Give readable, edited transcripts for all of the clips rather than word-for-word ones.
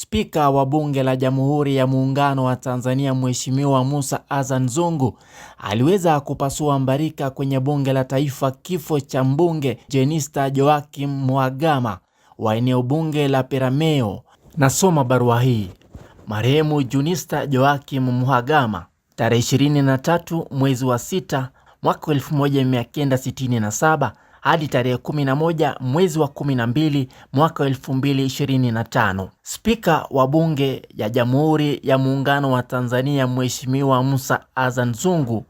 Spika wa Bunge la Jamhuri ya Muungano wa Tanzania Mheshimiwa Mussa Azzan Zungu aliweza kupasua mbarika kwenye Bunge la Taifa kifo cha mbunge Jenista Joakim Mhagama wa eneo bunge la Peramiho. Nasoma barua hii. Marehemu Jenista Joakim Mhagama tarehe 23 mwezi wa 6 mwaka 1967 hadi tarehe 11 mwezi wa 12 mwaka 2025. Spika wa Bunge ya Jamhuri ya Muungano wa Tanzania Mheshimiwa Mussa Azzan Zungu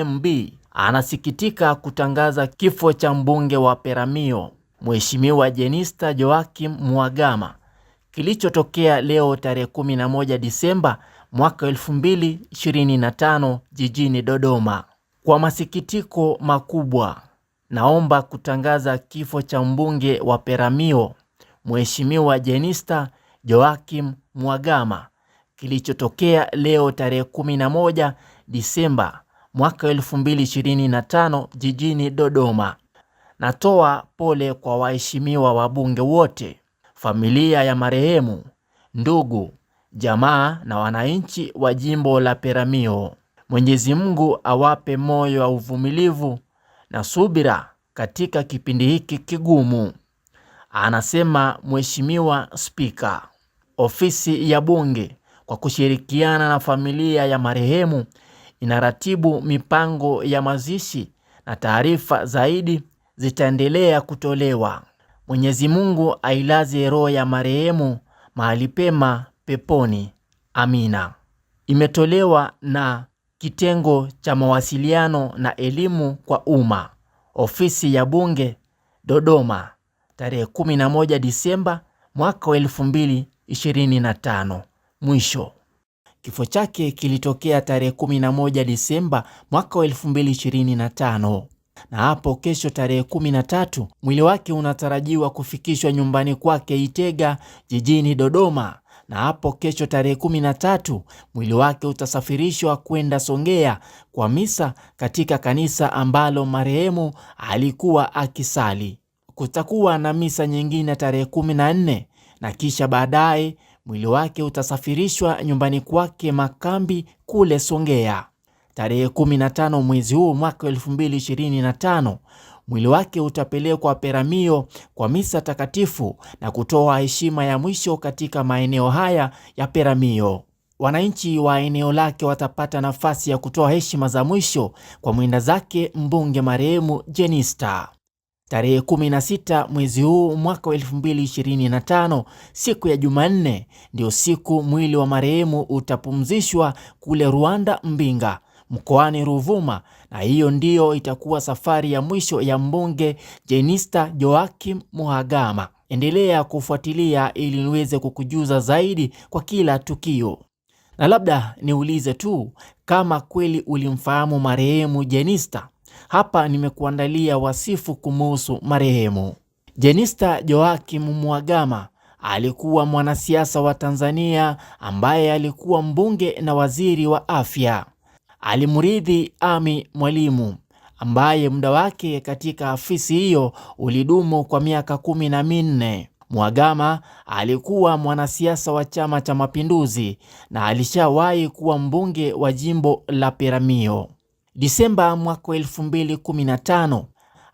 (MB) anasikitika kutangaza kifo cha mbunge wa Peramiho Mheshimiwa Jenista Joakim Mhagama kilichotokea leo tarehe 11 Disemba mwaka 2025 jijini Dodoma. Kwa masikitiko makubwa, naomba kutangaza kifo cha mbunge wa Peramiho Mheshimiwa Jenista Joakim Mhagama kilichotokea leo tarehe 11 Disemba mwaka 2025 jijini Dodoma. Natoa pole kwa waheshimiwa wabunge wote, familia ya marehemu, ndugu, jamaa na wananchi wa jimbo la Peramiho. Mwenyezi Mungu awape moyo wa uvumilivu na subira katika kipindi hiki kigumu, anasema Mheshimiwa Spika. Ofisi ya Bunge kwa kushirikiana na familia ya marehemu inaratibu mipango ya mazishi na taarifa zaidi zitaendelea kutolewa. Mwenyezi Mungu ailaze roho ya marehemu mahali pema peponi. Amina. Imetolewa na Kitengo cha Mawasiliano na Elimu kwa Umma, Ofisi ya Bunge, Dodoma, tarehe 11 Disemba mwaka 2025. Mwisho. Kifo chake kilitokea tarehe 11 Disemba mwaka 2025. Na hapo kesho tarehe 13 mwili wake unatarajiwa kufikishwa nyumbani kwake Itega jijini Dodoma. Na hapo kesho tarehe 13 mwili wake utasafirishwa kwenda Songea kwa misa katika kanisa ambalo marehemu alikuwa akisali. Kutakuwa na misa nyingine tarehe 14 na kisha baadaye mwili wake utasafirishwa nyumbani kwake Makambi kule Songea. Tarehe 15 mwezi huu mwaka 2025 mwili wake utapelekwa Peramiho kwa misa takatifu na kutoa heshima ya mwisho katika maeneo haya ya Peramiho. Wananchi wa eneo lake watapata nafasi ya kutoa heshima za mwisho kwa mwenda zake mbunge marehemu Jenista. Tarehe 16 mwezi huu mwaka 2025 siku ya Jumanne ndio siku mwili wa marehemu utapumzishwa kule Rwanda Mbinga mkoani Ruvuma, na hiyo ndiyo itakuwa safari ya mwisho ya mbunge Jenista Joakim Mhagama. Endelea kufuatilia ili niweze kukujuza zaidi kwa kila tukio. Na labda niulize tu, kama kweli ulimfahamu marehemu Jenista, hapa nimekuandalia wasifu kumuhusu marehemu. Jenista Joakim Mhagama alikuwa mwanasiasa wa Tanzania ambaye alikuwa mbunge na waziri wa afya. Alimrithi Amy Mwalimu ambaye muda wake katika afisi hiyo ulidumu kwa miaka 14. Mhagama alikuwa mwanasiasa wa Chama cha Mapinduzi na alishawahi kuwa mbunge wa jimbo la Peramiho. Disemba mwaka 2015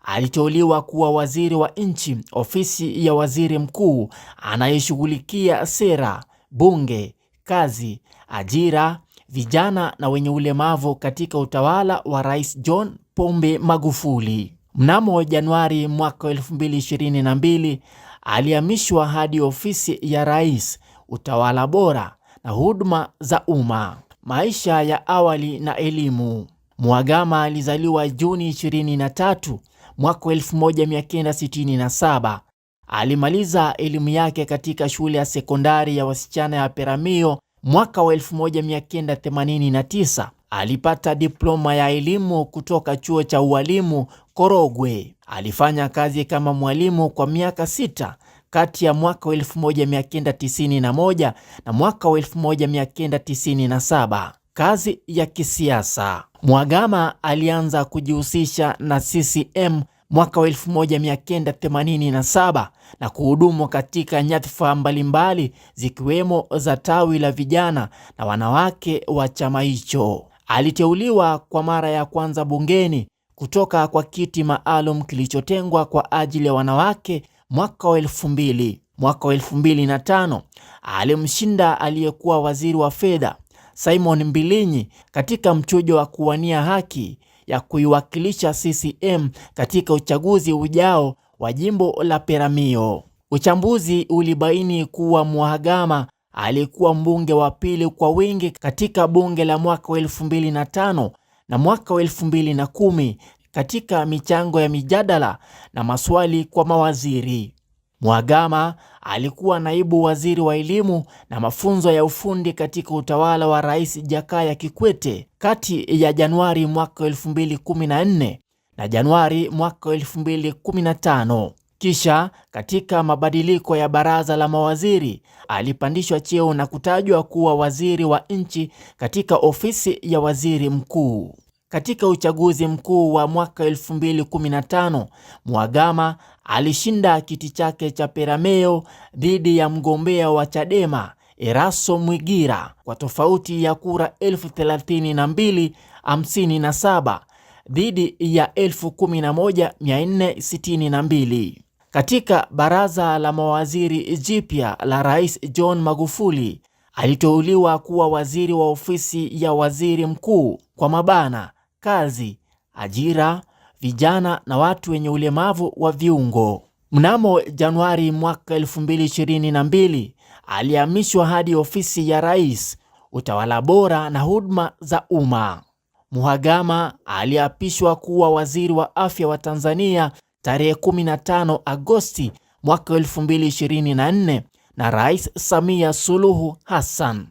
aliteuliwa kuwa waziri wa nchi, ofisi ya waziri mkuu anayeshughulikia sera, bunge, kazi, ajira, vijana na wenye ulemavu katika utawala wa Rais John Pombe Magufuli. Mnamo Januari mwaka 2022 alihamishwa hadi ofisi ya Rais, utawala bora na huduma za umma. Maisha ya awali na elimu. Mhagama alizaliwa Juni 23 mwaka 1967. Alimaliza elimu yake katika shule ya sekondari ya wasichana ya Peramiho mwaka wa 1989. Alipata diploma ya elimu kutoka chuo cha ualimu Korogwe. Alifanya kazi kama mwalimu kwa miaka 6 kati ya mwaka wa 1991 na mwaka wa 1997. Kazi ya kisiasa. Mhagama alianza kujihusisha na CCM mwaka wa 1987 na kuhudumu katika nyadhifa mbalimbali zikiwemo za tawi la vijana na wanawake wa chama hicho. Aliteuliwa kwa mara ya kwanza bungeni kutoka kwa kiti maalum kilichotengwa kwa ajili ya wanawake mwaka wa 2000. Mwaka wa 2005 alimshinda aliyekuwa waziri wa fedha Simon Mbilinyi katika mchujo wa kuwania haki ya kuiwakilisha CCM katika uchaguzi ujao wa jimbo la Peramiho. Uchambuzi ulibaini kuwa Mhagama alikuwa mbunge wa pili kwa wingi katika bunge la mwaka wa 2005 na mwaka wa 2010 katika michango ya mijadala na maswali kwa mawaziri. Mhagama alikuwa naibu waziri wa elimu na mafunzo ya ufundi katika utawala wa Rais Jakaya Kikwete kati ya Januari mwaka 2014 na Januari mwaka 2015. Kisha katika mabadiliko ya baraza la mawaziri alipandishwa cheo na kutajwa kuwa waziri wa nchi katika ofisi ya waziri mkuu. Katika uchaguzi mkuu wa mwaka 2015, Mhagama alishinda kiti chake cha Peramiho dhidi ya mgombea wa Chadema Erasto Mwigira kwa tofauti ya kura 32,057 dhidi ya 11,462. Katika baraza la mawaziri jipya la Rais John Magufuli, aliteuliwa kuwa waziri wa ofisi ya waziri mkuu kazi, ajira, vijana na watu wenye ulemavu wa viungo. Mnamo Januari mwaka 2022 alihamishwa hadi ofisi ya rais, utawala bora na huduma za umma. Mhagama aliapishwa kuwa waziri wa afya wa Tanzania tarehe 15 Agosti mwaka 2024 na Rais Samia Suluhu Hassan.